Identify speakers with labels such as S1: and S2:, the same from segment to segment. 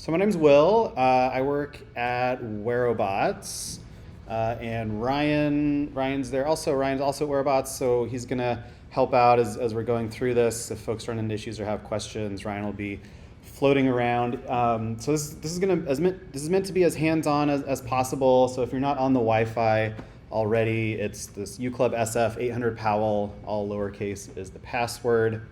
S1: So my name's Will. I work at Wherobots, and Ryan's there also. Ryan's also at Wherobots, so he's gonna help out as we're going through this. If folks run into issues or have questions, Ryan will be floating around. So this is meant to be as hands-on as possible. So if you're not on the Wi-Fi already, it's this uclub SF 800 Powell, all lowercase, is the password.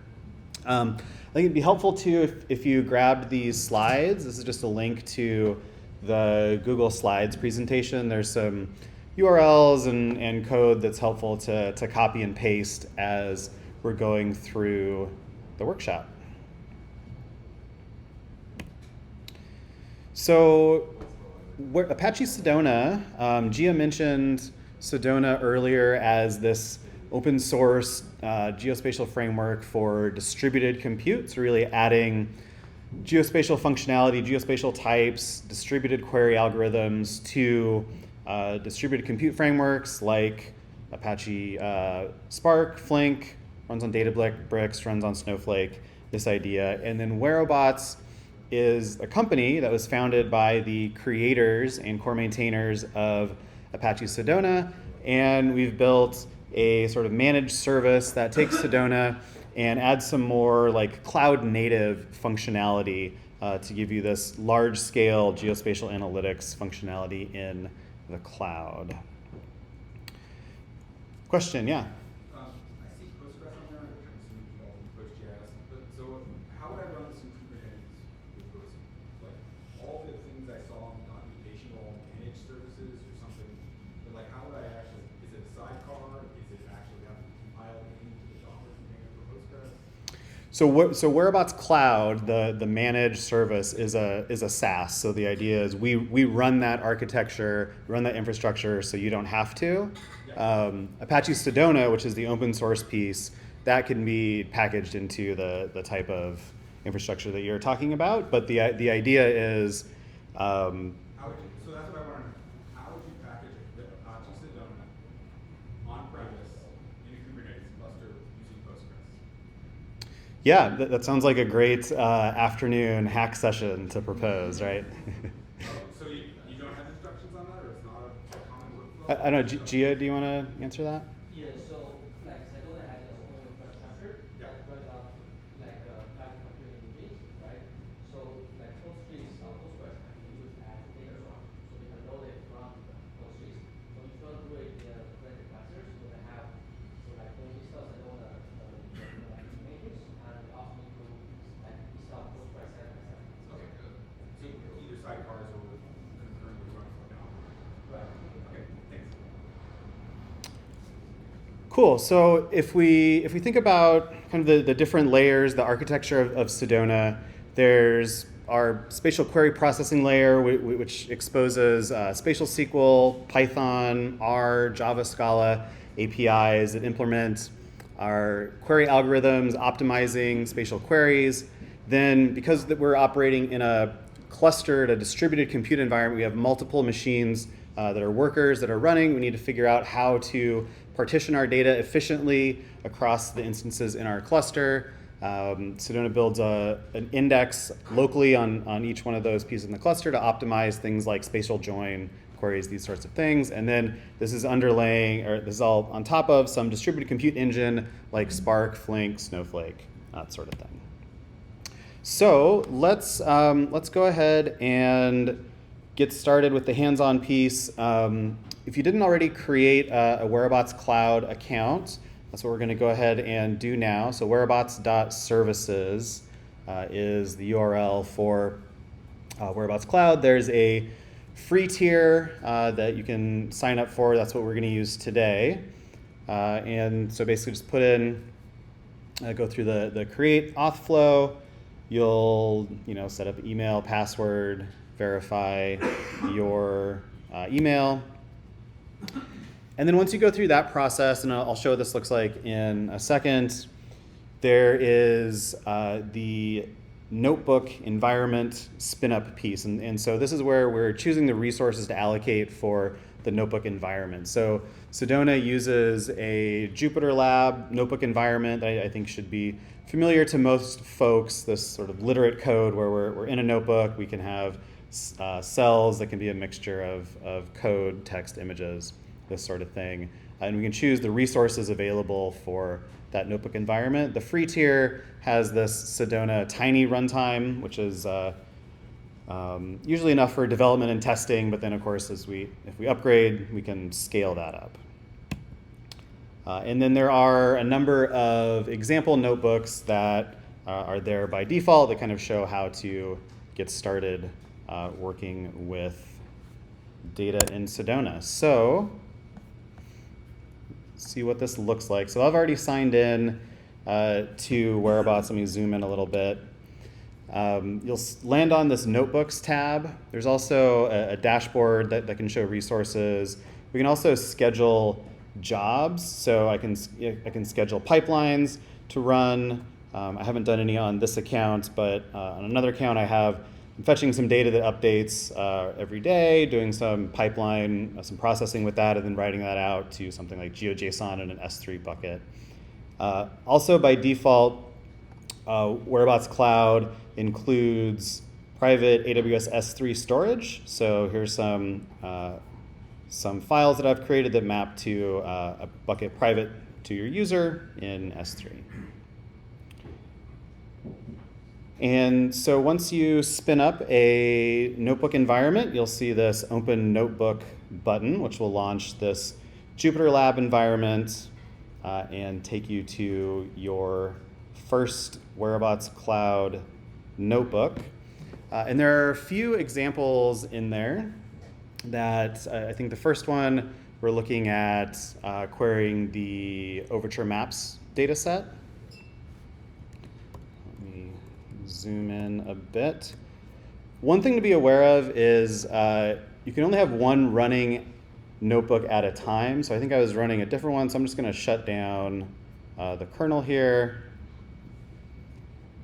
S1: I think it'd be helpful too if you grabbed these slides. This is just a link to the Google Slides presentation. There's some URLs and code that's helpful to copy and paste as we're going through the workshop. So Apache Sedona, Gia mentioned Sedona earlier as this open source geospatial framework for distributed compute. So really adding geospatial functionality, geospatial types, distributed query algorithms to distributed compute frameworks like Apache Spark, Flink, runs on Databricks, runs on Snowflake, this idea. And then Wherobots is a company that was founded by the creators and core maintainers of Apache Sedona, and we've built a sort of managed service that takes Sedona and adds some more like cloud native functionality to give you this large scale geospatial analytics functionality in the cloud. Question, yeah?
S2: I see Postgres on there, which I'm assuming you all in PostGIS, but so how would I run this in Kubernetes with those, like all the things I saw in computational managed services or something, but like how would I actually, is it a sidecar? Is it actually have to compile into the Docker container for Postgres?
S1: So Wherobots Cloud, the managed service, is a SaaS. So the idea is we run that architecture, run that infrastructure, so you don't have to. Apache Sedona, which is the open source piece, that can be packaged into the type of infrastructure that you're talking about. But the idea is.
S2: So that's what I want to know. How would you package the Apache Sedona on premise in a Kubernetes cluster using Postgres?
S1: Yeah, that sounds like a great afternoon hack session to propose, right?
S2: So you don't have instructions on that, or it's not a common workflow?
S1: I don't know, Gia, do you want to answer that?
S3: Yeah, so like Sedona has its own infrastructure that runs out like cloud computing engines, right? So like Postgres can be used as data source, so we can load it from Postgres. So if you don't do it in a Kubernetes cluster, so we have like when we install Sedona images, and we also need to like install Postgres 7 by 7.
S2: Okay, good. So either sidecars or concurrently running from now.
S3: Right.
S2: Okay, thanks.
S1: Cool. So if we think about kind of the different layers, the architecture of Sedona, there's our spatial query processing layer, which exposes spatial SQL, Python, R, Java, Scala APIs that implement our query algorithms, optimizing spatial queries. Then, because we're operating in a clustered, a distributed compute environment, we have multiple machines that are workers that are running. We need to figure out how to partition our data efficiently across the instances in our cluster. Sedona builds an index locally on each one of those pieces in the cluster to optimize things like spatial join queries, these sorts of things. And then this is this is all on top of some distributed compute engine like Spark, Flink, Snowflake, that sort of thing. So let's go ahead and get started with the hands-on piece. If you didn't already create a Wherobots Cloud account, that's what we're going to go ahead and do now. So wherobots.services is the URL for Wherobots Cloud. There's a free tier that you can sign up for. That's what we're going to use today. And so basically just put in, go through the create auth flow. You'll set up email, password, verify your email. And then once you go through that process, and I'll show what this looks like in a second, there is the notebook environment spin-up piece. And so this is where we're choosing the resources to allocate for the notebook environment. So Sedona uses a Jupyter Lab notebook environment that I think should be familiar to most folks, this sort of literate code where we're in a notebook. We can have cells that can be a mixture of code, text, images, this sort of thing. And we can choose the resources available for that notebook environment. The free tier has this Sedona tiny runtime, which is usually enough for development and testing, but then of course if we upgrade, we can scale that up. And then there are a number of example notebooks that are there by default that kind of show how to get started working with data in Sedona. So let's see what this looks like. So I've already signed in to Wherobots. Let me zoom in a little bit. You'll land on this Notebooks tab. There's also a dashboard that can show resources. We can also schedule jobs. So I can schedule pipelines to run. I haven't done any on this account, but on another account I'm fetching some data that updates every day, doing some pipeline, some processing with that, and then writing that out to something like GeoJSON in an S3 bucket. Also by default, Wherobots Cloud includes private AWS S3 storage. So here's some files that I've created that map to a bucket private to your user in S3. And so once you spin up a notebook environment, you'll see this Open Notebook button, which will launch this Jupyter Lab environment and take you to your first Wherobots Cloud notebook. And there are a few examples in there that I think the first one, we're looking at querying the Overture Maps data set. Let me zoom in a bit. One thing to be aware of is you can only have one running notebook at a time. So I think I was running a different one, so I'm just going to shut down the kernel here.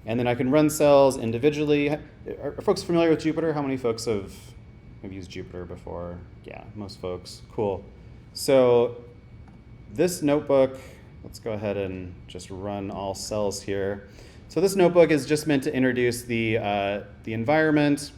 S1: And then I can run cells individually. Are folks familiar with Jupyter? How many folks have used Jupyter before? Yeah, most folks. Cool. So this notebook, let's go ahead and just run all cells here. So this notebook is just meant to introduce the environment.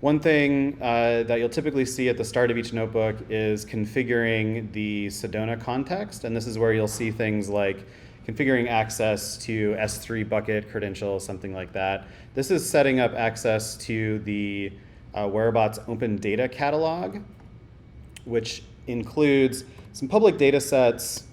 S1: One thing that you'll typically see at the start of each notebook is configuring the Sedona context. And this is where you'll see things like configuring access to S3 bucket credentials, something like that. This is setting up access to the Wherobots Open Data Catalog, which includes some public data sets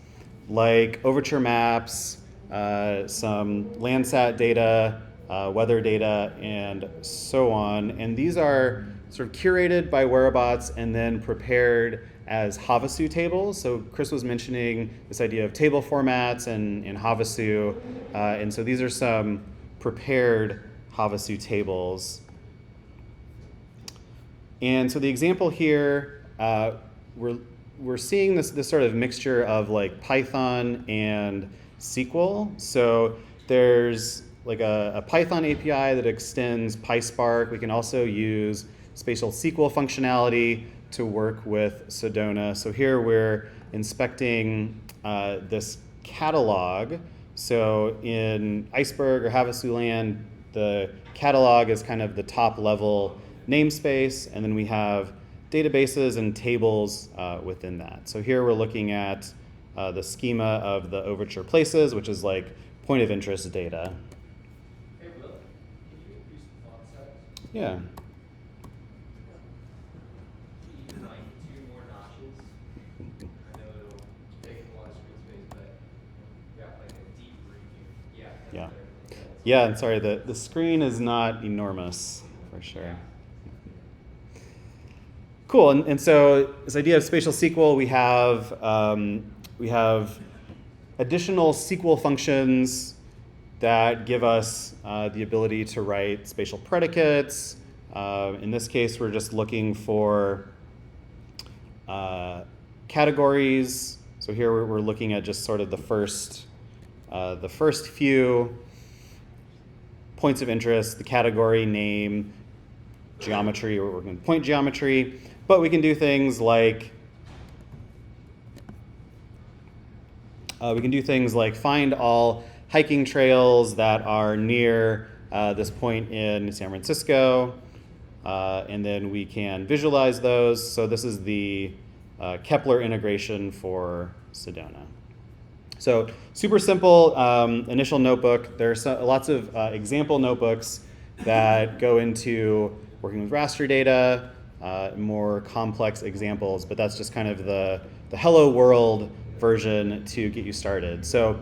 S1: like Overture Maps, some Landsat data, weather data, and so on. And these are sort of curated by Wherobots and then prepared as Havasu tables. So Chris was mentioning this idea of table formats and Havasu. And so these are some prepared Havasu tables. And so the example here, we're seeing this sort of mixture of like Python and SQL. So there's like a Python API that extends PySpark. We can also use spatial SQL functionality to work with Sedona. So here we're inspecting this catalog. So in Iceberg or Havasu land, the catalog is kind of the top level namespace, and then we have databases and tables within that. So here we're looking at the schema of the Overture places, which is like point of interest data.
S3: Hey, Will, can you increase the font size?
S1: Yeah.
S3: Like 2 more notches. I know it'll take a lot of screen space, but got like a deep preview. Yeah.
S1: Yeah.
S3: Better.
S1: Yeah, and sorry, the screen is not enormous, for sure. Cool, and so this idea of spatial SQL, we have additional SQL functions that give us the ability to write spatial predicates. In this case, we're just looking for categories. So here we're looking at just sort of the first few points of interest, the category name, geometry, or we're going to point geometry. But we can do things like We can do things like find all hiking trails that are near this point in San Francisco, and then we can visualize those. So this is the Kepler integration for Sedona. So super simple initial notebook. There's lots of example notebooks that go into working with raster data, more complex examples, but that's just kind of the hello world version to get you started. So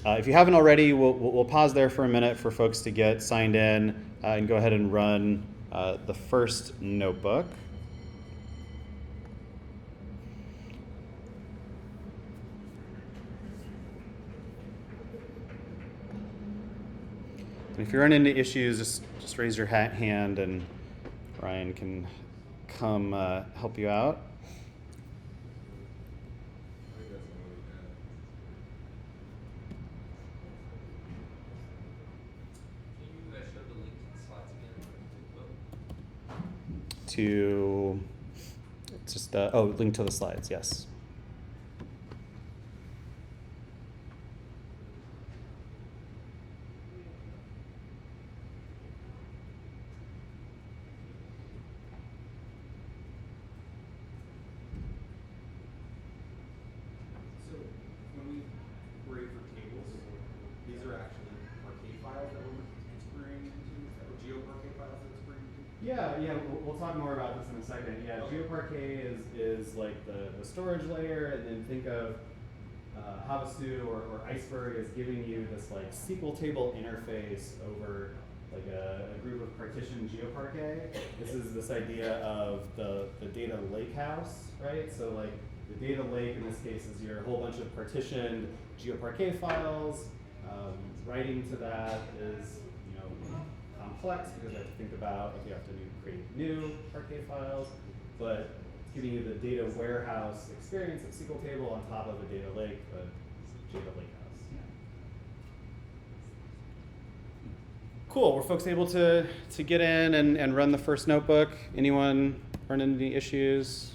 S1: if you haven't already, we'll pause there for a minute for folks to get signed in and go ahead and run the first notebook. And if you run into issues, just raise your hand and Ryan can come help you out. To just link to the slides, yes.
S2: So when we query for tables, these are actually Parquet files that we're querying into, or GeoParquet files that we're querying into?
S1: Yeah, we'll talk more about this in a second. Yeah,
S2: Okay.
S1: GeoParquet is like the storage layer, and then think of Havasu or Iceberg as giving you this like SQL table interface over like a group of partitioned GeoParquet. This is this idea of the data lake house, right? So like the data lake in this case is your whole bunch of partitioned GeoParquet files. Writing to that is complex because I have to think about if you have to create new Parquet files, but it's giving you the data warehouse experience of SQL table on top of a data lake, the data lake house. Yeah. Cool. Were folks able to get in and run the first notebook? Anyone run into any issues?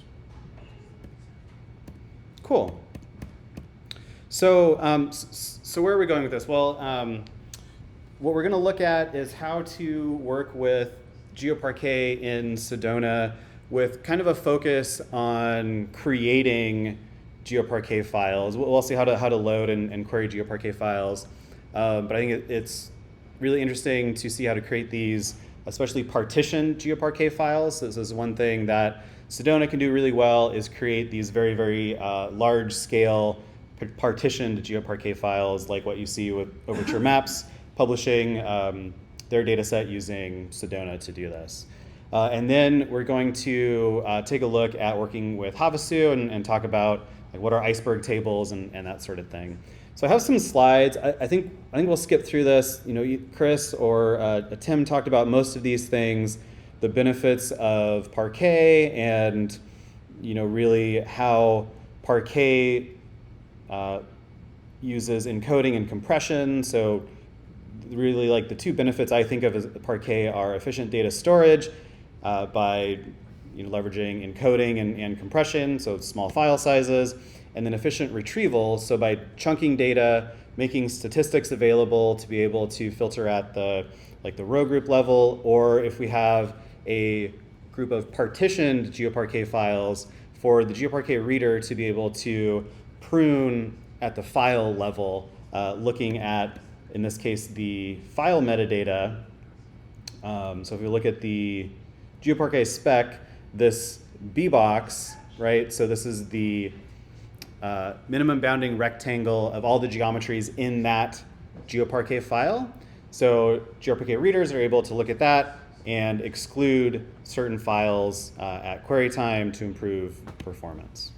S1: Cool. So, so where are we going with this? Well, what we're going to look at is how to work with GeoParquet in Sedona with kind of a focus on creating GeoParquet files. We'll see how to load and query GeoParquet files. But I think it's really interesting to see how to create these, especially partitioned GeoParquet files. So this is one thing that Sedona can do really well, is create these very, very large scale partitioned GeoParquet files like what you see with Overture Maps publishing their data set using Sedona to do this. And then we're going to take a look at working with Havasu and talk about like what are iceberg tables and that sort of thing. So I have some slides. I think we'll skip through this. Chris or Tim talked about most of these things, the benefits of Parquet and really how Parquet uses encoding and compression. So really like the two benefits I think of as Parquet are efficient data storage by leveraging encoding and compression, so small file sizes, and then efficient retrieval, so by chunking data, making statistics available to be able to filter at the row group level, or if we have a group of partitioned GeoParquet files, for the GeoParquet reader to be able to prune at the file level, looking at, in this case, the file metadata. So if we look at the GeoParquet spec, this B box, right? So this is the minimum bounding rectangle of all the geometries in that GeoParquet file. So GeoParquet readers are able to look at that and exclude certain files at query time to improve performance.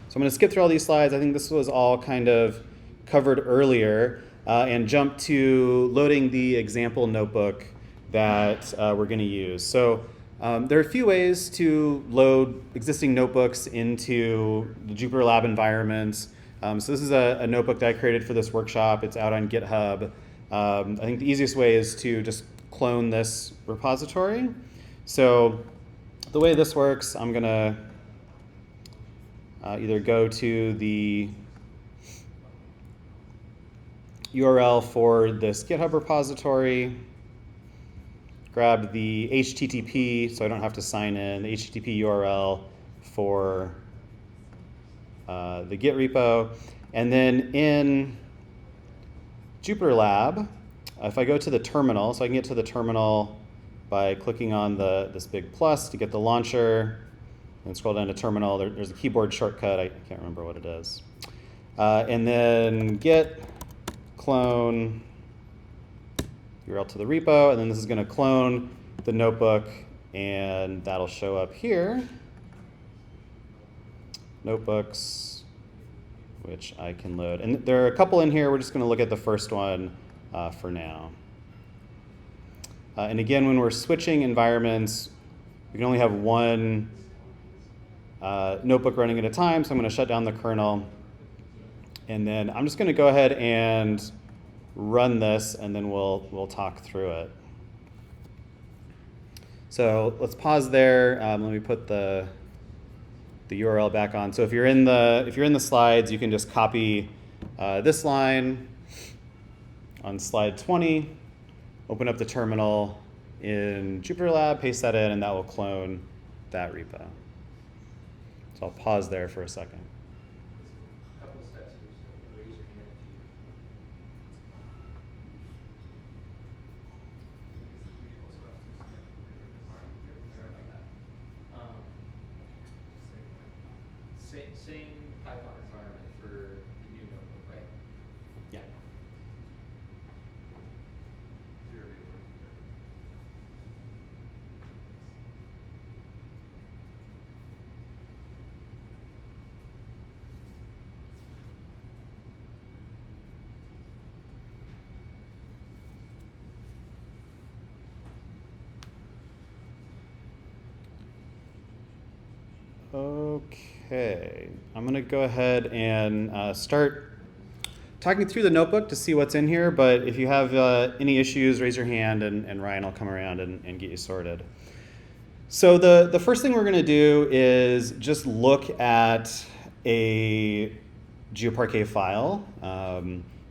S1: So I'm going to skip through all these slides. I think this was all kind of covered earlier, and jump to loading the example notebook that we're going to use. So there are a few ways to load existing notebooks into the Jupyter Lab environments. So this is a notebook that I created for this workshop. It's out on GitHub. I think the easiest way is to just clone this repository. So the way this works, I'm going to either go to the URL for this GitHub repository, grab the HTTP so I don't have to sign in, the HTTP URL for the Git repo. And then in Jupyter Lab, if I go to the terminal, so I can get to the terminal by clicking on this big plus to get the launcher, and scroll down to terminal. There's a keyboard shortcut. I can't remember what it is. And then git clone URL to the repo, and then this is going to clone the notebook, and that'll show up here. Notebooks, which I can load. And there are a couple in here. We're just going to look at the first one for now. And again, when we're switching environments, we can only have one notebook running at a time, so I'm going to shut down the kernel. And then I'm just going to go ahead and run this, and then we'll talk through it. So let's pause there. Let me put the URL back on. So if you're in the slides, you can just copy this line on slide 20, open up the terminal in Jupyter Lab, paste that in, and that will clone that repo. So I'll pause there for a second.
S3: Couple steps here, so raise your hand same Python environment for the new notebook, right?
S1: Yeah. Okay, I'm going to go ahead and start talking through the notebook to see what's in here, but if you have any issues, raise your hand, and Ryan will come around and get you sorted. So the first thing we're going to do is just look at a GeoParquet file.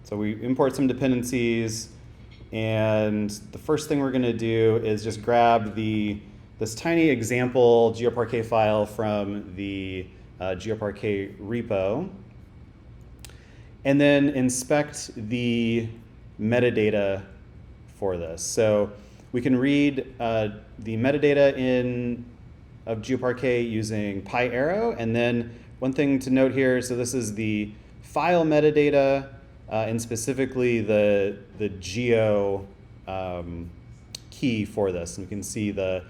S1: So we import some dependencies, and the first thing we're going to do is just grab this tiny example GeoParquet file from the GeoParquet repo, and then inspect the metadata for this. So we can read the metadata of GeoParquet using PyArrow, and then one thing to note here, so this is the file metadata, and specifically the geo key for this. And you can see the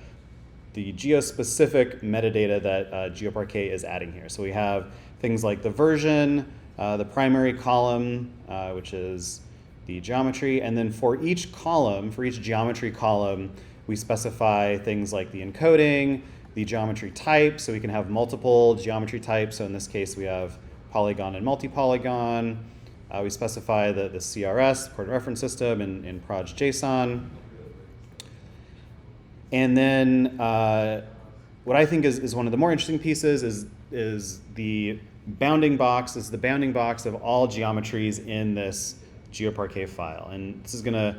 S1: geo-specific metadata that GeoParquet is adding here. So we have things like the version, the primary column, which is the geometry, and then for each column, for each geometry column, we specify things like the encoding, the geometry type, so we can have multiple geometry types. So in this case, we have polygon and multi-polygon. We specify the CRS, coordinate reference system, in proj.json. And then what I think is one of the more interesting pieces is the bounding box. This is the bounding box of all geometries in this GeoParquet file. And this is going to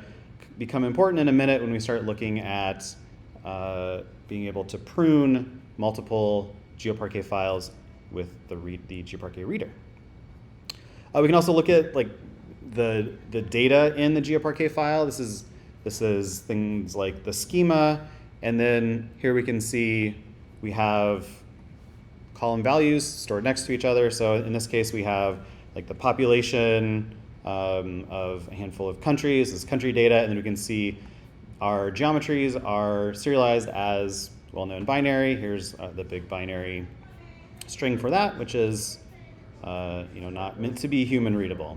S1: become important in a minute when we start looking at being able to prune multiple GeoParquet files with the GeoParquet reader. We can also look at the data in the GeoParquet file. This is things like the schema, and then here we can see we have column values stored next to each other. So in this case, we have like the population of a handful of countries, this is country data, and then we can see our geometries are serialized as well-known binary. Here's the big binary string for that, which is not meant to be human readable.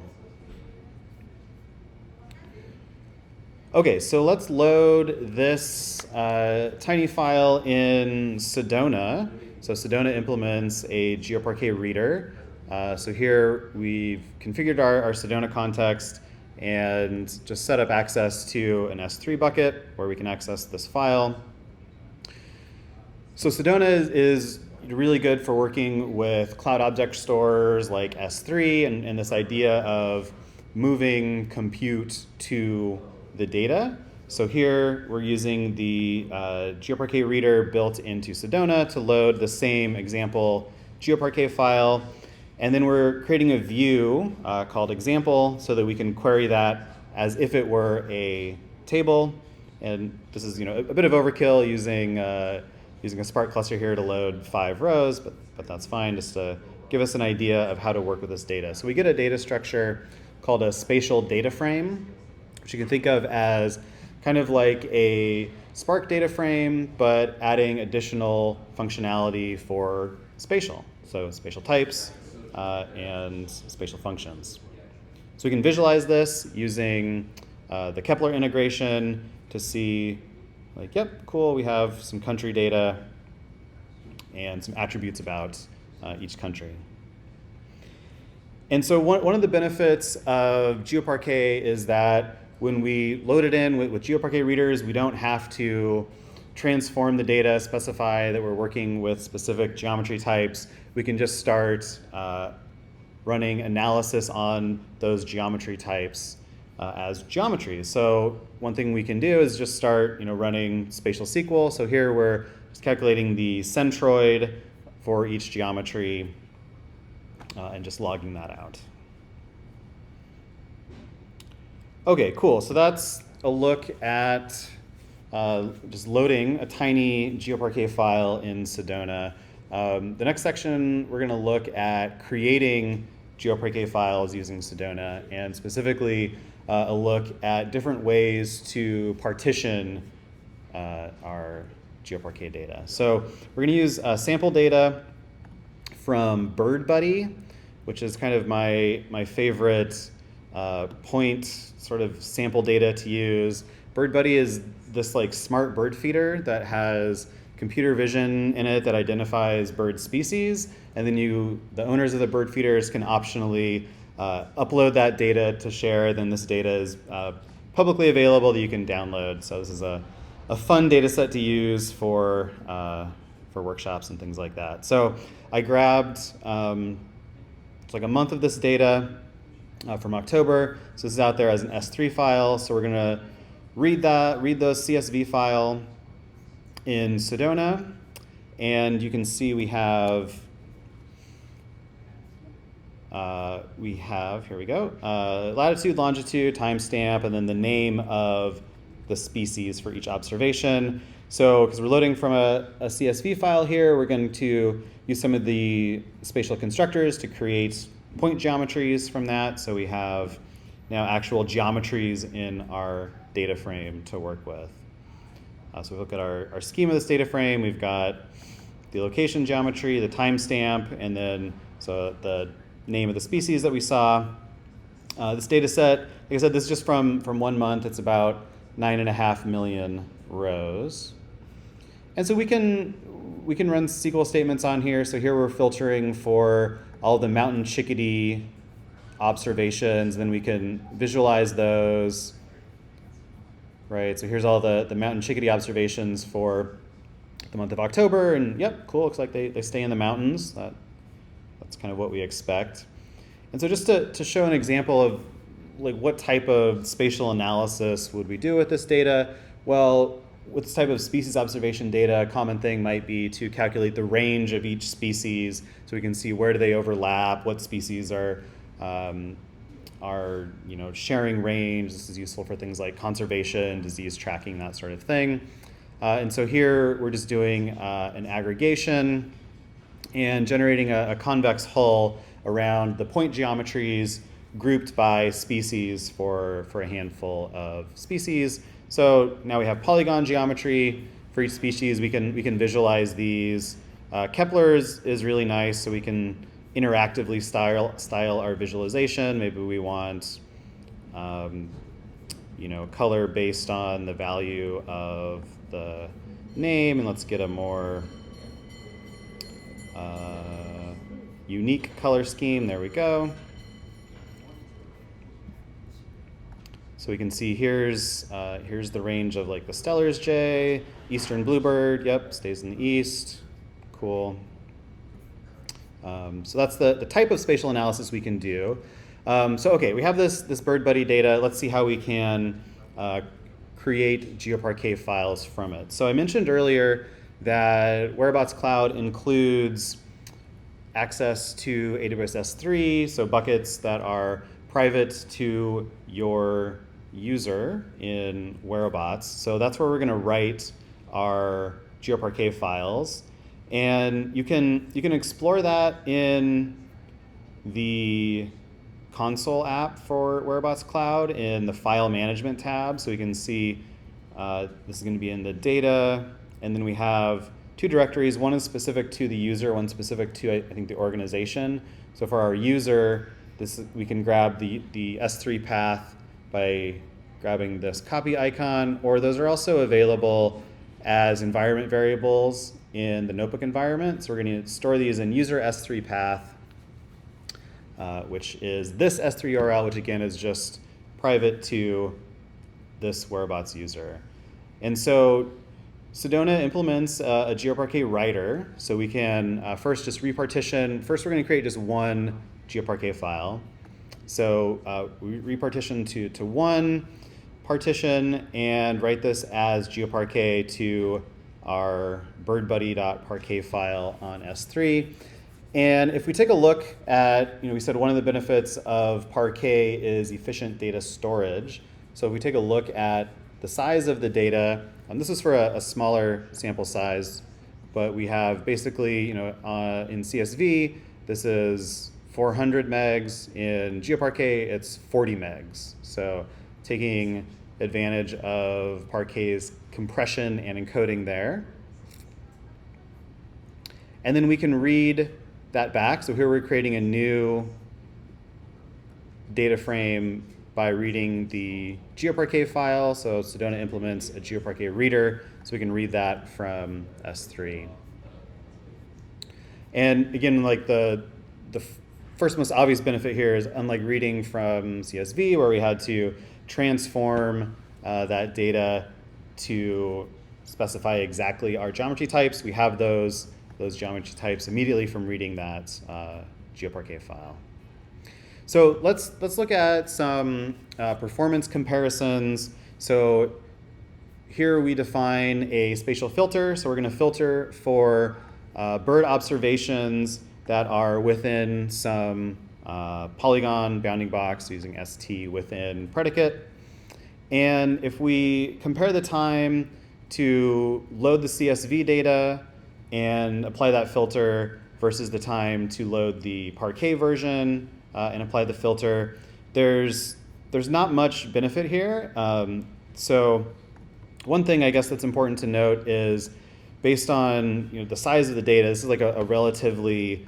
S1: Okay, so let's load this tiny file in Sedona. So Sedona implements a GeoParquet reader. So here we've configured our Sedona context and just set up access to an S3 bucket where we can access this file. So Sedona is really good for working with cloud object stores like S3 and this idea of moving compute to the data. So here we're using the GeoParquet reader built into Sedona to load the same example GeoParquet file. And then we're creating a view called example so that we can query that as if it were a table. And this is a bit of overkill using a Spark cluster here to load 5 rows, but that's fine just to give us an idea of how to work with this data. So we get a data structure called a spatial data frame, which you can think of as kind of like a Spark data frame, but adding additional functionality for spatial. So spatial types and spatial functions. So we can visualize this using the Kepler integration to see, like, yep, cool, we have some country data and some attributes about each country. And so one of the benefits of GeoParquet is that when we load it in with GeoParquet readers, we don't have to transform the data, specify that we're working with specific geometry types. We can just start running analysis on those geometry types as geometries. So one thing we can do is just start running spatial SQL. So here we're just calculating the centroid for each geometry and just logging that out. Okay, cool. So that's a look at just loading a tiny GeoParquet file in Sedona. The next section, we're going to look at creating GeoParquet files using Sedona, and specifically a look at different ways to partition our GeoParquet data. So we're going to use sample data from BirdBuddy, which is kind of my favorite point sort of sample data to use. BirdBuddy is this like smart bird feeder that has computer vision in it that identifies bird species, and then the owners of the bird feeders can optionally upload that data to share. Then this data is publicly available that you can download. So this is a fun data set to use for workshops and things like that. So I grabbed it's like a month of this data from October. So this is out there as an S3 file. So we're going to read those CSV file in Sedona, and you can see we have here we go, latitude, longitude, timestamp, and then the name of the species for each observation. So because we're loading from a CSV file here, we're going to use some of the spatial constructors to create point geometries from that. So we have now actual geometries in our data frame to work with. So we look at our scheme of this data frame. We've got the location geometry, the timestamp, and then so the name of the species that we saw. This data set, like I said, this is just from 1 month. It's about 9.5 million rows. And so we can run SQL statements on here. So here we're filtering for all the mountain chickadee observations. Then we can visualize those. Right, so here's all the mountain chickadee observations for the month of October, and yep, cool, looks like they stay in the mountains. That's kind of what we expect. And so just to show an example of like what type of spatial analysis would we do with this data, well, with this type of species observation data, a common thing might be to calculate the range of each species so we can see where do they overlap, what species are sharing range. This is useful for things like conservation, disease tracking, that sort of thing. And so here we're just doing an aggregation and generating a convex hull around the point geometries grouped by species for a handful of species. So now we have polygon geometry for each species. We can visualize these. Kepler is really nice, so we can interactively style our visualization. Maybe we want color based on the value of the name, and let's get a more unique color scheme. There we go. So we can see here's the range of like the Steller's jay, eastern bluebird. Yep, stays in the east. Cool. So that's the type of spatial analysis we can do. So okay, we have this bird buddy data. Let's see how we can create GeoParquet files from it. So I mentioned earlier that Wherobots Cloud includes access to AWS S3, so buckets that are private to your user in Wherobots. So that's where we're going to write our GeoParquet files, and you can explore that in the console app for Wherobots Cloud in the File Management tab. So we can see this is going to be in the data, and then we have two directories. One is specific to the user, one specific to, I think, the organization. So for our user, we can grab the S3 path by grabbing this copy icon, or those are also available as environment variables in the notebook environment. So we're going to store these in user S3 path, which is this S3 URL, which again is just private to this Wherobots user. And so Sedona implements a GeoParquet writer, so we can first just repartition. First, we're going to create just one GeoParquet file. So we repartition to one partition and write this as GeoParquet to our birdbuddy.parquet file on S3. And if we take a look at, we said one of the benefits of Parquet is efficient data storage. So if we take a look at the size of the data, this is for a smaller sample size, but we have basically, in CSV, this is 400 megs. In GeoParquet, it's 40 megs. So taking advantage of Parquet's compression and encoding there. And then we can read that back. So here we're creating a new data frame by reading the GeoParquet file. So Sedona implements a GeoParquet reader, so we can read that from S3. And again, like the first most obvious benefit here is, unlike reading from CSV, where we had to transform that data to specify exactly our geometry types, we have those geometry types immediately from reading that GeoParquet file. So let's look at some performance comparisons. So here we define a spatial filter. So we're going to filter for bird observations that are within some polygon bounding box using ST within predicate. And if we compare the time to load the CSV data and apply that filter versus the time to load the Parquet version and apply the filter, there's not much benefit here. So one thing I guess that's important to note is, based on the size of the data, this is like a relatively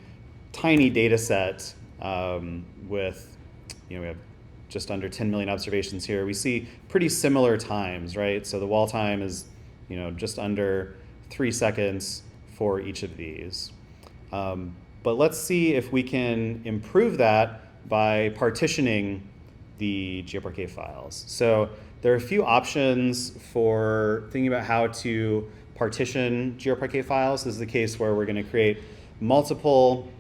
S1: tiny data set with, we have just under 10 million observations here. We see pretty similar times, right? So the wall time is just under 3 seconds for each of these. But let's see if we can improve that by partitioning the GeoParquet files. So there are a few options for thinking about how to partition GeoParquet files. This is the case where we're going to create multiple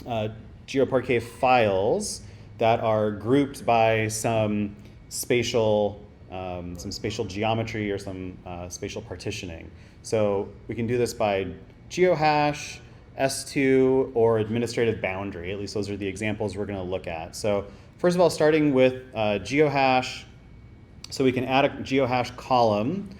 S1: GeoParquet files that are grouped by some spatial geometry or some spatial partitioning. So we can do this by geohash, S2, or administrative boundary. At least those are the examples we're going to look at. So first of all, starting with geohash, so we can add a geohash column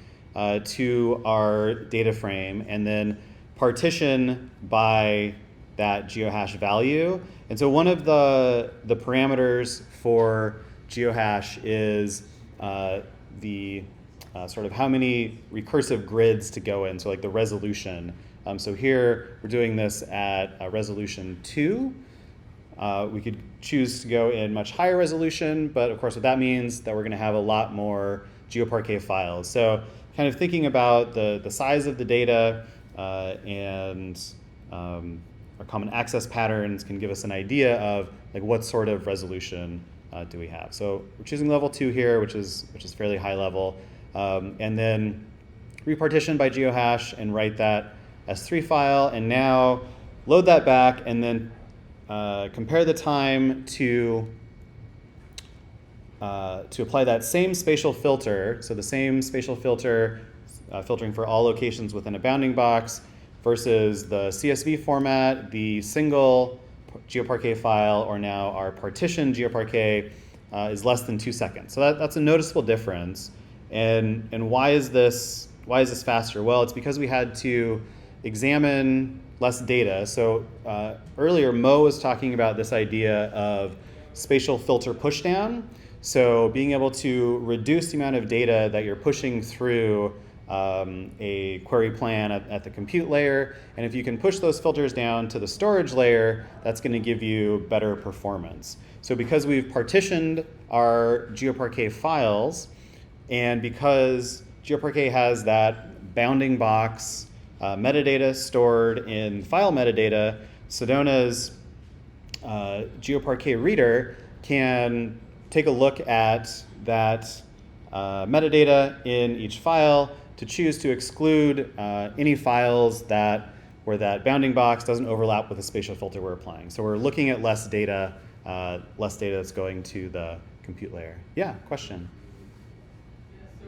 S1: to our data frame and then partition by that geohash value. And so one of the parameters for geohash is the sort of how many recursive grids to go in, so like the resolution. So here we're doing this at resolution 2. We could choose to go in much higher resolution, but of course what that means that we're going to have a lot more GeoParquet files. So kind of thinking about the size of the data and our common access patterns can give us an idea of like what sort of resolution do we have. So we're choosing level 2 here, which is fairly high level, and then repartition by geohash and write that S3 file, and now load that back and then compare the time to to apply that same spatial filter, so the same spatial filter filtering for all locations within a bounding box versus the CSV format, the single GeoParquet file, or now our partitioned GeoParquet is less than 2 seconds. So that's a noticeable difference. And why is this faster? Well, it's because we had to examine less data. So earlier, Mo was talking about this idea of spatial filter pushdown. So being able to reduce the amount of data that you're pushing through a query plan at the compute layer. And if you can push those filters down to the storage layer, that's going to give you better performance. So because we've partitioned our GeoParquet files, and because GeoParquet has that bounding box metadata stored in file metadata, Sedona's GeoParquet reader can take a look at that metadata in each file to choose to exclude any files where that bounding box doesn't overlap with the spatial filter we're applying. So we're looking at less data that's going to the compute layer. Yeah, question?
S3: Yeah, so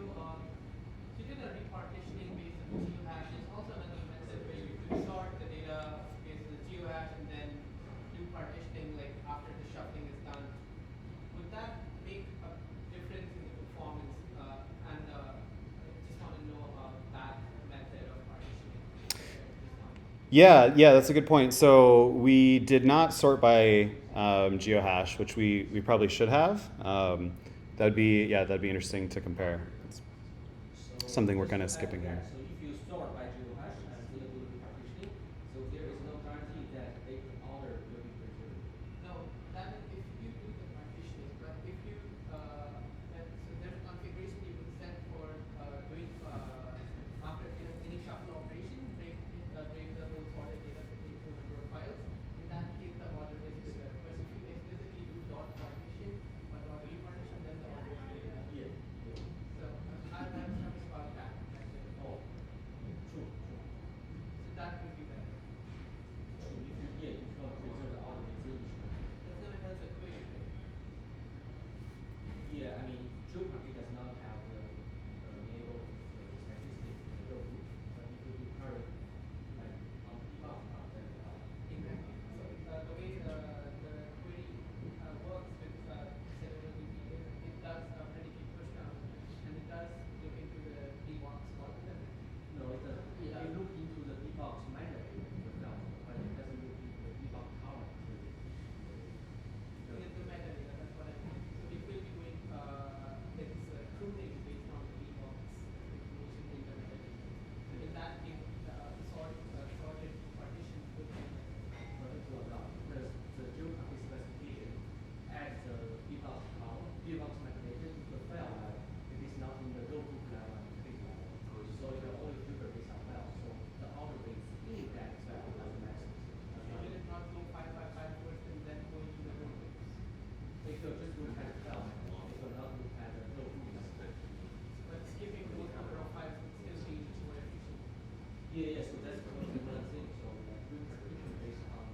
S3: to do the repartitioning based on the geohash is also another method where you could sort the data based on the geohash and then do partitioning like after the shuffling is done. Would that make a difference in the performance? I just want to know about that method of partitioning.
S1: Yeah, that's a good point. So we did not sort by geohash, which we probably should have. That'd be interesting to compare. It's something we're kind of skipping here.
S3: So if you sort by geohash and still do the partitioning, so there is no guarantee that the order will be preserved. No, that is if you do the partitioning, but if you so there's a configuration you would set for doing after any shuffle operation, break the whole sorted data into a number of files. In that case, the order is preserved. But if you explicitly do dot partition or dot repartition, then the order is preserved. Yeah. So I was talking about that. Oh, true. So that would be better. True. If you want to preserve the order, it's really true. That's going to help the query. Yeah, I mean, GeoParquet does not have the enable statistics in the row group, but if you do current like on debug, then exactly. So the way the query works with SedonaDB, it does predicate pushdown, and it does look into the debug spot method. No, it doesn't. It look into the debug method itself, but it doesn't look into the debug column. So it's the metadata, that's what I mean. So it will be doing its pruning based on the debug information in the metadata. So in that case, sorted partitions will be but it will not, because the GeoParquet specification adds the debug column, debug metadata to the file level. It is not in the row group level and page level. So it will only filter based on file. So the order rates in that file doesn't match. So will it not go 555 first and then go into the row groups? It will just look at the file. It will not look at the row groups. But skipping those number of files would still be more efficient. Yeah, so that's what I'm saying. So like repartition based on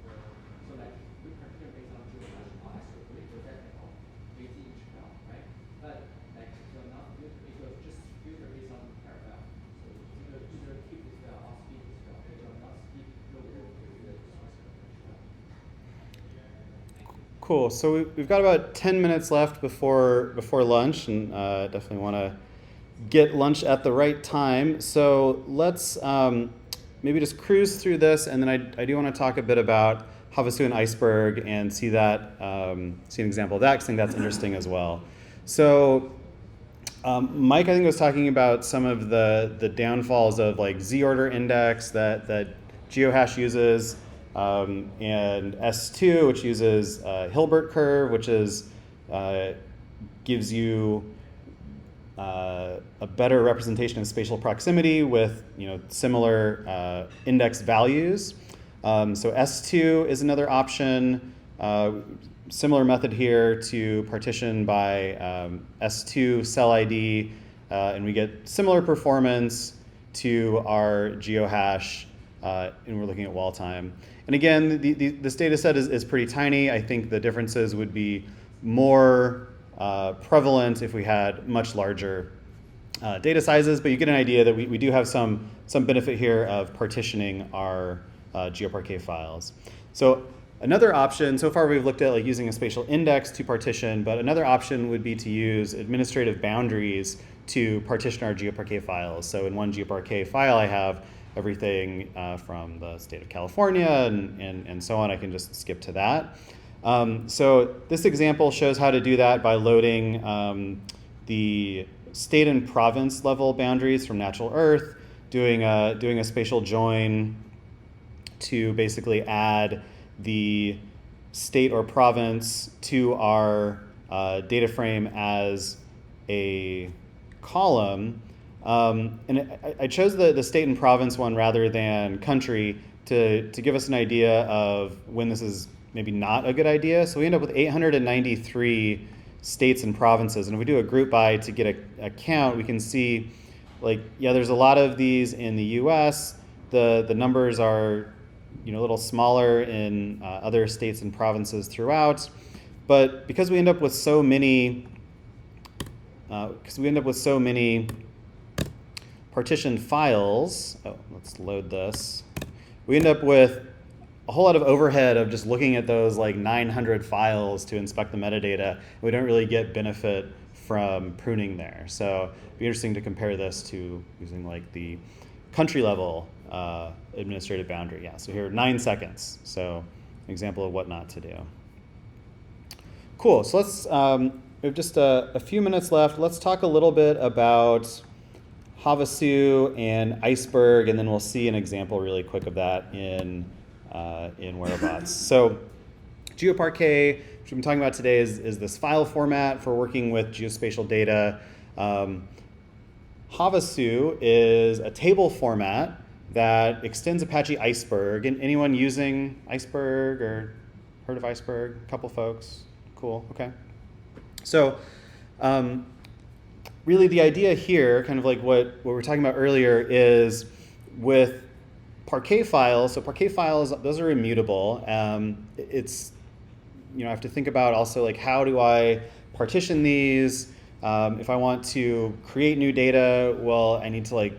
S3: repartition based on geohash or isolate for that at all within each file, right? But like it will not filter, it will just filter based on the entire file. So it will either keep this file or skip this file. It will not skip no row to the source of each file.
S1: Cool. So we've got about 10 minutes left before lunch, and definitely want to get lunch at the right time. So let's maybe just cruise through this, and then I do want to talk a bit about Havasu and Iceberg and see an example of that, because I think that's interesting as well. So Mike, I think, was talking about some of the downfalls of like Z-order index that GeoHash uses, and S2, which uses Hilbert curve, which gives you a better representation of spatial proximity with similar index values. So S2 is another option. Similar method here to partition by S2 cell ID, and we get similar performance to our GeoHash, and we're looking at wall time. And again, this data set is pretty tiny. I think the differences would be more prevalent if we had much larger data sizes, but you get an idea that we do have some benefit here of partitioning our GeoParquet files. So another option, so far we've looked at like using a spatial index to partition, but another option would be to use administrative boundaries to partition our GeoParquet files. So in one GeoParquet file, I have everything from the state of California and so on. I can just skip to that. So this example shows how to do that by loading the state and province level boundaries from Natural Earth, doing a spatial join to basically add the state or province to our data frame as a column. And I chose the state and province one rather than country to give us an idea of when this is maybe not a good idea. So we end up with 893 states and provinces. And if we do a group by to get a count, we can see, like, yeah, there's a lot of these in the US. The numbers are, a little smaller in other states and provinces throughout. But because we end up with so many, partitioned files, let's load this. We end up with a whole lot of overhead of just looking at those like 900 files to inspect the metadata. We don't really get benefit from pruning there. So it'd be interesting to compare this to using like the country level administrative boundary. Yeah, so here 9 seconds. So an example of what not to do. Cool, so let's, we have just a few minutes left. Let's talk a little bit about Havasu and Iceberg, and then we'll see an example really quick of that in Wherobots. So GeoParquet, which we've been talking about today, is this file format for working with geospatial data. Havasu is a table format that extends Apache Iceberg. And anyone using Iceberg or heard of Iceberg? A couple folks. Cool, okay. So really the idea here, kind of like what we were talking about earlier, is with Parquet files. So Parquet files, those are immutable. It's, I have to think about also like how do I partition these? If I want to create new data, well, I need to like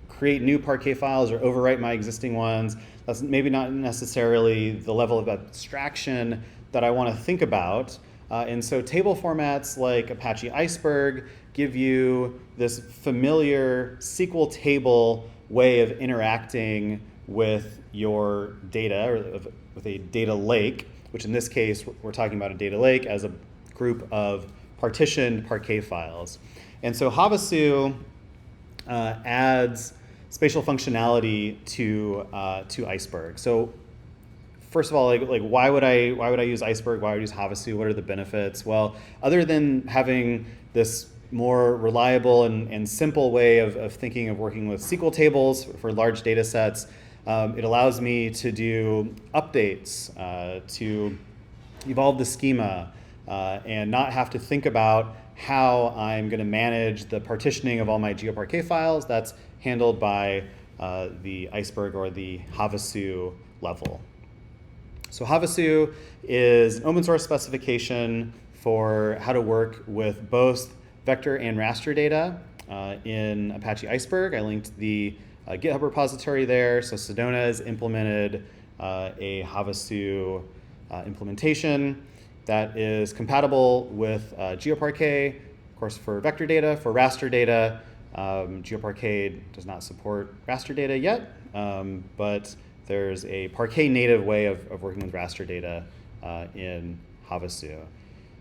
S1: create new Parquet files or overwrite my existing ones. That's maybe not necessarily the level of abstraction that I want to think about. And so table formats like Apache Iceberg give you this familiar SQL table way of interacting with your data, or with a data lake, which in this case, we're talking about a data lake as a group of partitioned Parquet files. And so Havasu adds spatial functionality to Iceberg. So first of all, like why would I use Iceberg? Why would I use Havasu? What are the benefits? Well, other than having this more reliable and simple way of thinking of working with SQL tables for large data sets, it allows me to do updates, to evolve the schema, and not have to think about how I'm going to manage the partitioning of all my GeoParquet files. That's handled by the Iceberg or the Havasu level. So Havasu is an open source specification for how to work with both vector and raster data in Apache Iceberg. I linked the GitHub repository there. So Sedona has implemented a Havasu implementation that is compatible with GeoParquet, of course, for vector data. For raster data, GeoParquet does not support raster data yet, but there's a Parquet native way of working with raster data in Havasu.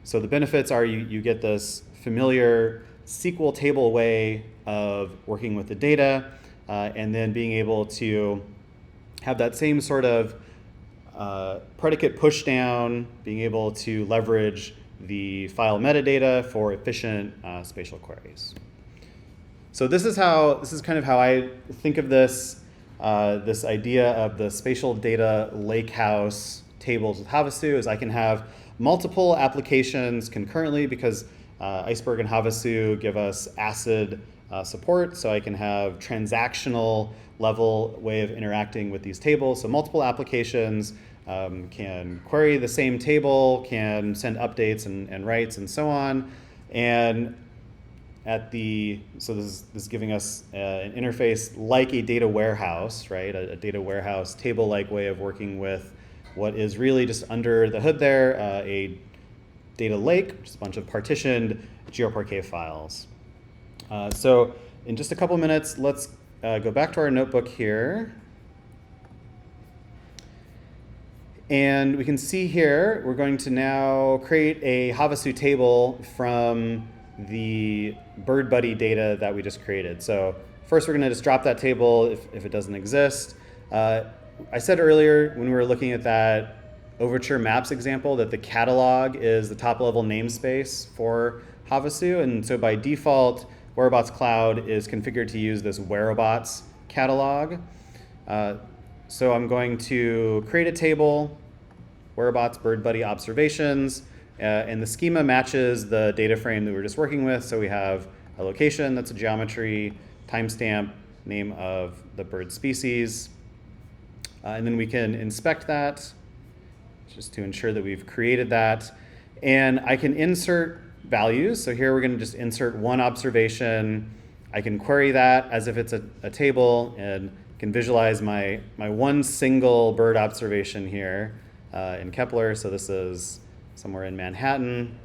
S1: So the benefits are you get this familiar SQL table way of working with the data, and then being able to have that same sort of predicate push down, being able to leverage the file metadata for efficient spatial queries. So this is kind of how I think of this, this idea of the spatial data lakehouse tables with Havasu, is I can have multiple applications concurrently because Iceberg and Havasu give us ACID support, so I can have transactional level way of interacting with these tables. So multiple applications can query the same table, can send updates and writes and so on. And so this is giving us an interface like a data warehouse, right? A data warehouse table-like way of working with what is really just under the hood there, a data lake, which is a bunch of partitioned GeoParquet files. So in just a couple minutes, let's go back to our notebook here. And we can see here, we're going to now create a Havasu table from the bird buddy data that we just created. So first we're going to just drop that table if it doesn't exist. I said earlier when we were looking at that Overture Maps example that the catalog is the top level namespace for Havasu. And so by default, Wherobots Cloud is configured to use this Wherobots catalog. So I'm going to create a table, Wherobots Bird Buddy Observations, and the schema matches the data frame that we were just working with. So we have a location, that's a geometry, timestamp, name of the bird species. And then we can inspect that just to ensure that we've created that. And I can insert values. So here we're going to just insert one observation. I can query that as if it's a table and can visualize my one single bird observation here in Kepler. So this is somewhere in Manhattan.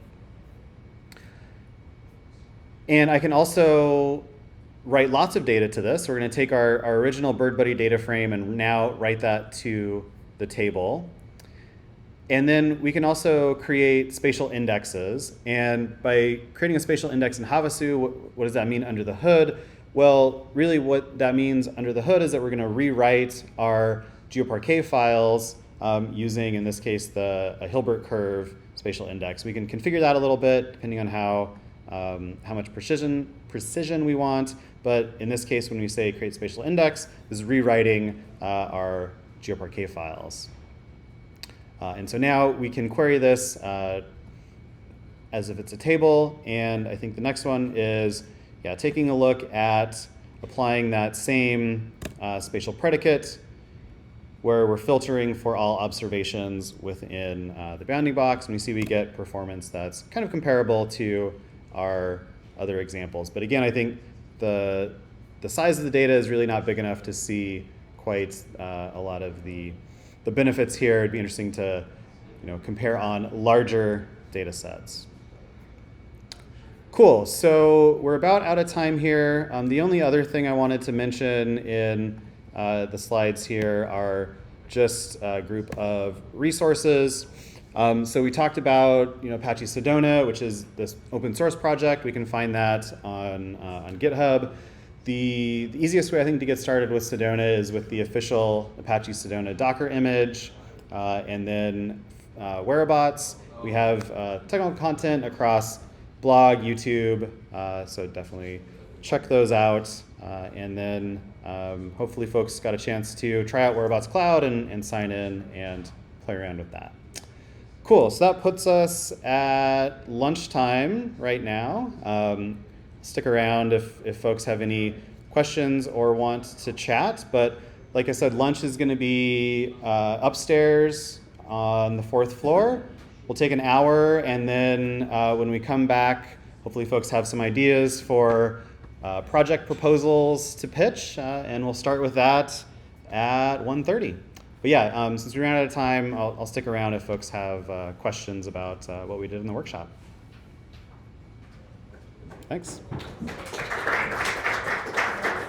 S1: And I can also write lots of data to this. So we're going to take our original bird buddy data frame and now write that to the table. And then we can also create spatial indexes. And by creating a spatial index in Havasu, what does that mean under the hood? Well, really what that means under the hood is that we're going to rewrite our GeoParquet files using, in this case, a Hilbert curve spatial index. We can configure that a little bit depending on how much precision we want. But in this case, when we say create spatial index, this is rewriting our GeoParquet files. And so now we can query this as if it's a table. And I think the next one is taking a look at applying that same spatial predicate where we're filtering for all observations within the bounding box. And we see we get performance that's kind of comparable to our other examples. But again, I think the size of the data is really not big enough to see quite a lot of the benefits here. It'd be interesting to compare on larger data sets. Cool, so we're about out of time here. The only other thing I wanted to mention in the slides here are just a group of resources. So we talked about Apache Sedona, which is this open source project. We can find that on GitHub. The easiest way I think to get started with Sedona is with the official Apache Sedona Docker image, and then Wherobots. We have technical content across blog, YouTube, so definitely check those out. And then hopefully folks got a chance to try out Wherobots Cloud and sign in and play around with that. Cool, so that puts us at lunchtime right now. Stick around if folks have any questions or want to chat. But like I said, lunch is going to be upstairs on the 4th floor. We'll take an hour, and then when we come back, hopefully folks have some ideas for project proposals to pitch, and we'll start with that at 1:30. But yeah, since we ran out of time, I'll stick around if folks have questions about what we did in the workshop. Thanks.